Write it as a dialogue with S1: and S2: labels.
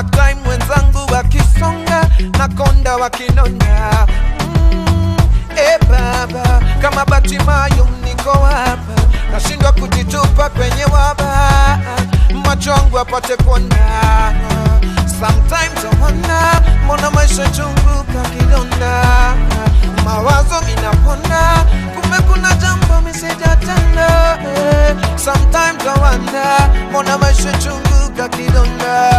S1: time wenzangu wakisonga na konda wakinonda. Baba, kama Batimayo niko hapa, nashindwa kujitupa kwenye waba, macho yangu apate kuona. Sometimes I wonder, mbona maisha chungu kakidonda, mawazo inaponda, kumbe kuna jambo misijatenda. Sometimes I wonder, mbona maisha chungu kakidonda.